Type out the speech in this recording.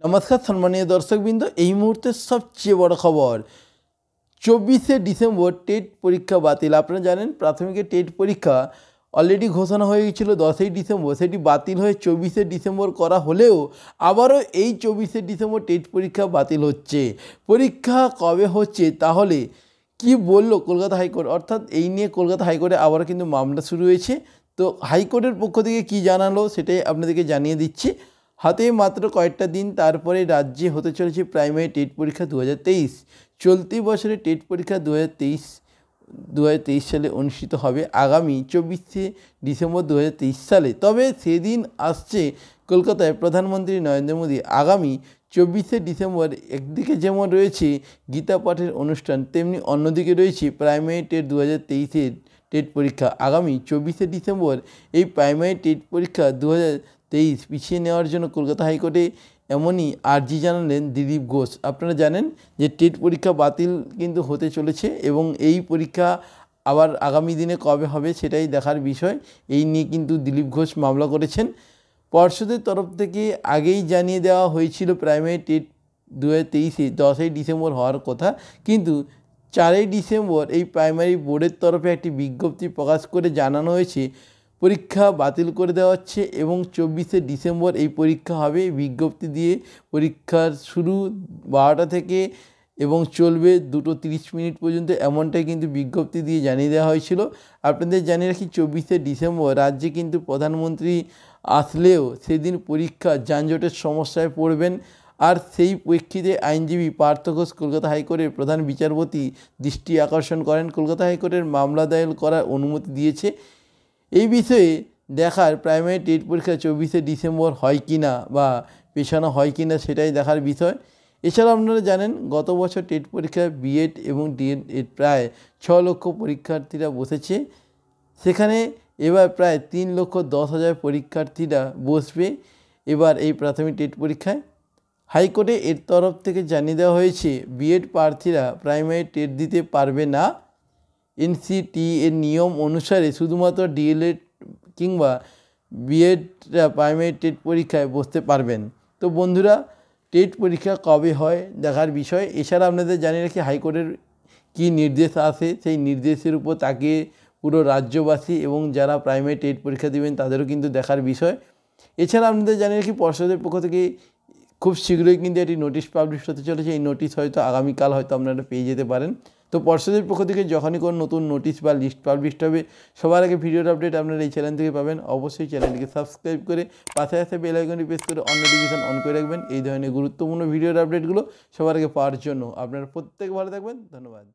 नमस्कार सम्मानीय दर्शकबृंद এই মুহূর্তে সবচেয়ে বড় খবর 24শে ডিসেম্বর টেট পরীক্ষা বাতিল। আপনারা জানেন প্রাথমিকের টেট পরীক্ষা অলরেডি ঘোষণা হয়ে গিয়েছিল 10ই ডিসেম্বর, সেটি বাতিল হয়ে 24শে ডিসেম্বর করা হলেও আবারও এই 24শে ডিসেম্বর টেট পরীক্ষা বাতিল হচ্ছে। পরীক্ষা কবে হচ্ছে তাহলে কি বলল কলকাতা হাইকোর্ট, অর্থাৎ এই নিয়ে কলকাতা হাইকোর্টে আবারও কিন্তু মামলা শুরু হয়েছে। তো হাইকোর্টের পক্ষ থেকে কী জানালো সেটাই আপনাদেরকে জানিয়ে দিচ্ছি। হাতে মাত্র কয়েকটা দিন, তারপরে রাজ্যে হতে চলেছে প্রাইমারি টেট পরীক্ষা 2023। চলতি বছরে টেট পরীক্ষা 2023 সালে অনুষ্ঠিত হবে আগামী 24শে ডিসেম্বর 2023 সালে। তবে সেদিন আসছে কলকাতায় প্রধানমন্ত্রী নরেন্দ্র মোদী। আগামী 24শে ডিসেম্বর একদিকে যেমন রয়েছে গীতা পাঠের অনুষ্ঠান, তেমনি অন্যদিকে রয়েছে প্রাইমারি টেট 2023-এর টেট পরীক্ষা। আগামী 24শে ডিসেম্বর এই প্রাইমারি টেট পরীক্ষা 2023 পিছিয়ে নেওয়ার জন্য কলকাতা হাইকোর্টে এমনই আর্জি জানালেন দিলীপ ঘোষ। আপনারা জানেন যে টেট পরীক্ষা বাতিল কিন্তু হতে চলেছে এবং এই পরীক্ষা আবার আগামী দিনে কবে হবে সেটাই দেখার বিষয়। এই নিয়ে কিন্তু দিলীপ ঘোষ মামলা করেছেন। পর্ষদের তরফ থেকে আগেই জানিয়ে দেওয়া হয়েছিল প্রাইমারি টেট 2023-এ 10ই ডিসেম্বর হওয়ার কথা, কিন্তু 4ই ডিসেম্বর এই প্রাইমারি বোর্ডের তরফে একটি বিজ্ঞপ্তি প্রকাশ করে জানানো হয়েছে পরীক্ষা বাতিল করে দেওয়া হচ্ছে এবং 24শে ডিসেম্বর এই পরীক্ষা হবে। বিজ্ঞপ্তি দিয়ে পরীক্ষার শুরু 12টা থেকে এবং চলবে 2:30 পর্যন্ত, এমনটাই কিন্তু বিজ্ঞপ্তি দিয়ে জানিয়ে দেওয়া হয়েছিল। আপনাদের জানিয়ে রাখি 24শে ডিসেম্বর রাজ্যে কিন্তু প্রধানমন্ত্রী আসলেও সেদিন পরীক্ষা যানজটের সমস্যায় পড়বেন। আর সেই প্রেক্ষিতে আইনজীবী পার্থ ঘোষ কলকাতা হাইকোর্টের প্রধান বিচারপতি দৃষ্টি আকর্ষণ করেন। কলকাতা হাইকোর্টের মামলা দায়ের করার অনুমতি দিয়েছে। এই বিষয়ে দেখার প্রাইমারি টেট পরীক্ষা 24শে ডিসেম্বর হয় কি না বা পেছানো হয় কি না সেটাই দেখার বিষয়। এছাড়াও আপনারা জানেন গত বছর টেট পরীক্ষায় বিএড এবং ডিএড প্রায় 6 লক্ষ পরীক্ষার্থীরা বসেছে। সেখানে এবার প্রায় 3,10,000 পরীক্ষার্থীরা বসবে এবার এই প্রাথমিক টেট পরীক্ষায়। হাইকোর্টে এর তরফ থেকে জানিয়ে দেওয়া হয়েছে বিএড প্রার্থীরা প্রাইমারি টেট দিতে পারবে না। এনসিটি এর নিয়ম অনুসারে শুধুমাত্র ডিএলএড কিংবা বিএডরা প্রাইমারি টেট পরীক্ষায় বসতে পারবেন। তো বন্ধুরা, টেট পরীক্ষা কবে হয় দেখার বিষয়। এছাড়া আপনাদের জানিয়ে রাখি হাইকোর্টের কী নির্দেশ আসে, সেই নির্দেশের উপর তাকিয়ে পুরো রাজ্যবাসী এবং যারা প্রাইমারি টেট পরীক্ষা দেবেন তাদেরও কিন্তু দেখার বিষয়। এছাড়া আপনাদের জানিয়ে রাখি পর্ষদের পক্ষ থেকে খুব শীঘ্রই কিন্তু একটি নোটিশ পাবলিশ হতে চলেছে। এই নোটিশ হয়তো আগামীকাল হয়তো আপনারা পেয়ে যেতে পারেন। তো পর্ষদের পক্ষ থেকে যখনই কোনো নতুন নোটিশ বা লিস্ট পাবলিশ হবে সবার আগে ভিডিওর আপডেট আপনারা এই চ্যানেল থেকে পাবেন। অবশ্যই চ্যানেলটিকে সাবস্ক্রাইব করে পাশে আসে বেল আইকনটি প্রেস করে অন নোটিফিকেশন অন করে রাখবেন এই ধরনের গুরুত্বপূর্ণ ভিডিওর আপডেটগুলো সবার আগে পাওয়ার জন্য। আপনারা প্রত্যেকে ভালো থাকবেন, ধন্যবাদ।